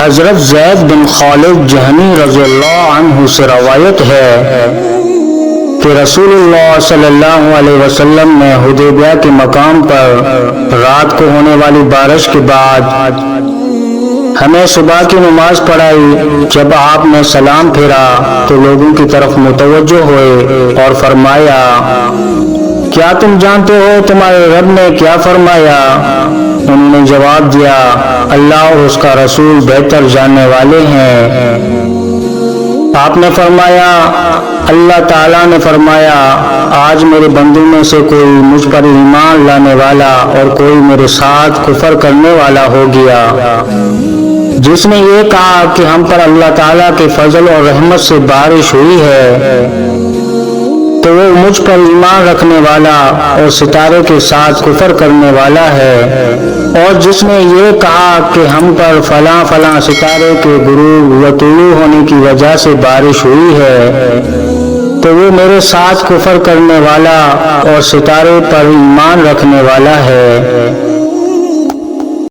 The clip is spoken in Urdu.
حضرت زید بن خالد جہنی رضی اللہ عنہ سے روایت ہے کہ رسول اللہ صلی اللہ علیہ وسلم نے حدیبیہ کے مقام پر رات کو ہونے والی بارش کے بعد ہمیں صبح کی نماز پڑھائی۔ جب آپ نے سلام پھیرا تو لوگوں کی طرف متوجہ ہوئے اور فرمایا، کیا تم جانتے ہو تمہارے رب نے کیا فرمایا؟ انہوں نے جواب دیا، اللہ اور اس کا رسول بہتر جاننے والے ہیں۔ آپ نے فرمایا، اللہ تعالیٰ نے فرمایا، آج میرے بندوں میں سے کوئی مجھ پر ایمان لانے والا اور کوئی میرے ساتھ کفر کرنے والا ہو گیا۔ جس نے یہ کہا کہ ہم پر اللہ تعالیٰ کے فضل اور رحمت سے بارش ہوئی ہے تو وہ مجھ پر ایمان رکھنے والا اور ستارے کے ساتھ کفر کرنے والا ہے، اور جس نے یہ کہا کہ ہم پر فلاں فلاں ستارے کے غروب و طلوع ہونے کی وجہ سے بارش ہوئی ہے تو وہ میرے ساتھ کفر کرنے والا اور ستارے پر ایمان رکھنے والا ہے۔